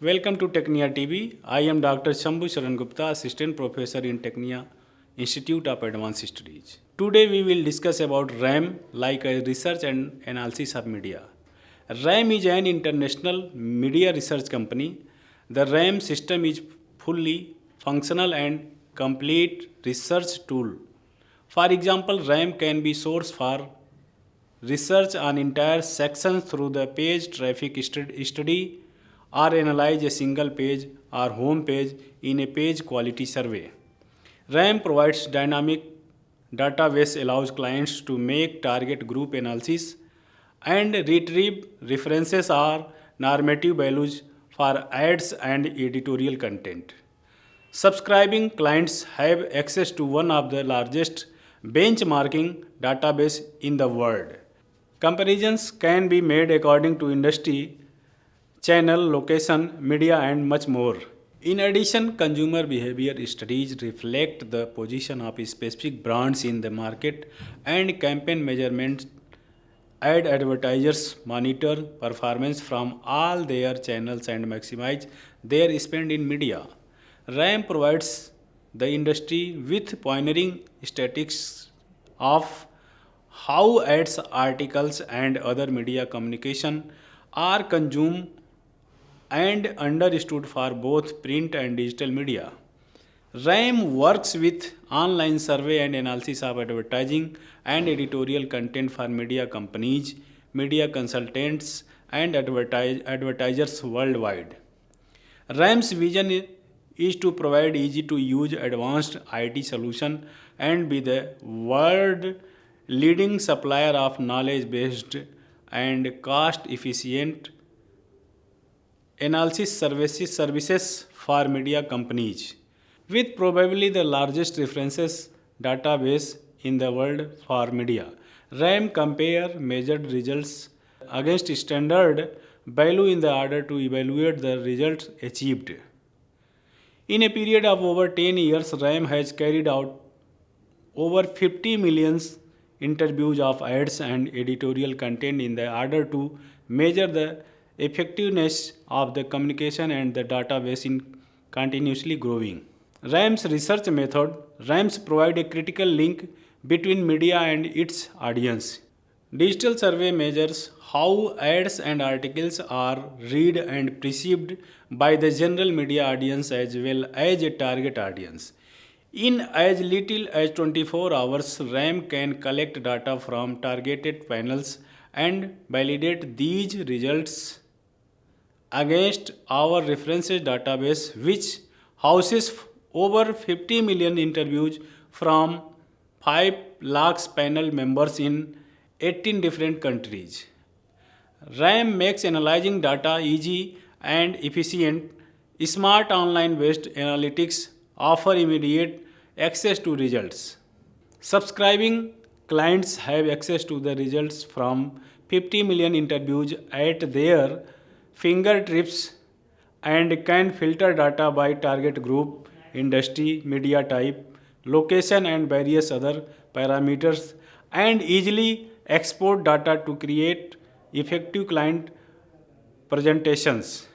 Welcome to Technia TV. I am Dr. Shambhu Sharan Gupta, Assistant Professor in Technia Institute of Advanced Studies. Today we will discuss about RAM, like a research and analysis of media. RAM is an international media research company. The RAM system is fully functional and complete research tool. For example, RAM can be source for research on entire sections through the page traffic study or analyze a single page or home page in a page quality survey. RAM provides dynamic database allows clients to make target group analysis and retrieve references or normative values for ads and editorial content. Subscribing clients have access to one of the largest benchmarking database in the world. Comparisons can be made according to industry, channel, location, media, and much more. In addition, consumer behavior studies reflect the position of specific brands in the market, and campaign measurements aid advertisers monitor performance from all their channels and maximize their spend in media. RAM provides the industry with pioneering statistics of how ads, articles, and other media communication are consumed and understood for both print and digital media. RAM works with online survey and analysis of advertising and editorial content for media companies, media consultants, and advertisers worldwide. RAM's vision is to provide easy to use advanced IT solution and be the world leading supplier of knowledge based and cost efficient analysis services for media companies. With probably the largest references database in the world for media, RAM compare measured results against standard value in the order to evaluate the results achieved. In a period of over 10 years, RAM has carried out over 50 million interviews of ads and editorial content in the order to measure the effectiveness of the communication, and the database is continuously growing. RAM's research method. RAMs provide a critical link between media and its audience. Digital survey measures how ads and articles are read and perceived by the general media audience as well as a target audience. In as little as 24 hours, RAM can collect data from targeted panels and validate these results against our references database, which houses over 50 million interviews from 5 lakhs panel members in 18 different countries. RAM makes analyzing data easy and efficient. Smart online based analytics offer immediate access to results. Subscribing clients have access to the results from 50 million interviews at their fingertips and can filter data by target group, industry, media type, location, and various other parameters, and easily export data to create effective client presentations.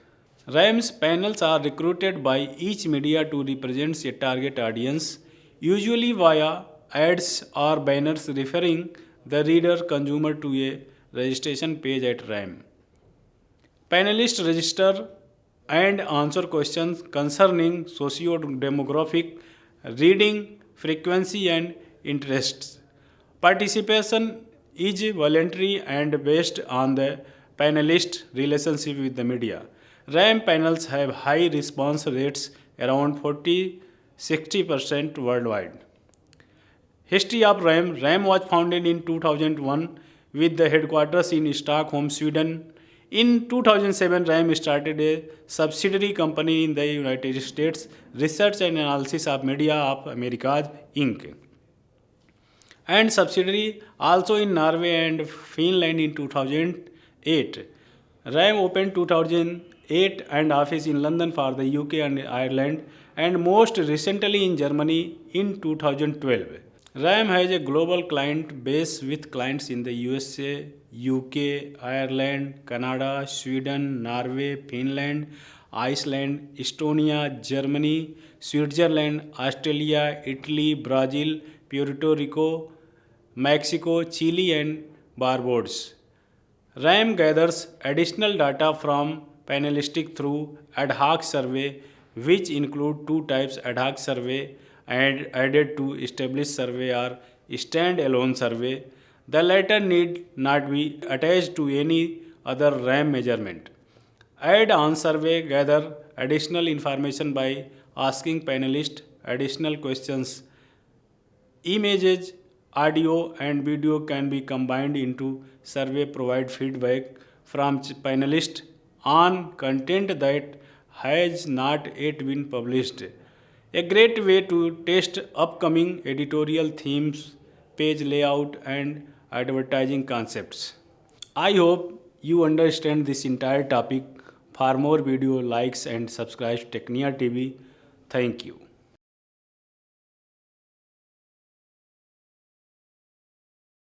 RAM's panels are recruited by each media to represent a target audience, usually via ads or banners referring the reader consumer to a registration page at RAM. Panelists register and answer questions concerning socio-demographic, reading frequency, and interests. Participation is voluntary and based on the panelist relationship with the media. RAM panels have high response rates around 40-60% worldwide. History of RAM. RAM was founded in 2001 with the headquarters in Stockholm, Sweden. In 2007, RAM started a subsidiary company in the United States, Research and Analysis of Media of Americas, Inc., and subsidiary also in Norway and Finland in 2008. RAM opened 2008 and office in London for the UK and Ireland, and most recently in Germany in 2012. RAM has a global client base with clients in the USA, UK, Ireland, Canada, Sweden, Norway, Finland, Iceland, Estonia, Germany, Switzerland, Australia, Italy, Brazil, Puerto Rico, Mexico, Chile, and Barbados. RAM gathers additional data from panelistic through ad hoc survey, which include two types: ad hoc survey and added to established survey or stand-alone survey. The latter need not be attached to any other RAM measurement. Add-on survey gather additional information by asking panelists additional questions. Images, audio, and video can be combined into survey provide feedback from panelists on content that has not yet been published. A great way to test upcoming editorial themes, page layout, and advertising concepts. I hope you understand this entire topic. For more video, likes and subscribe to Technia TV. Thank you.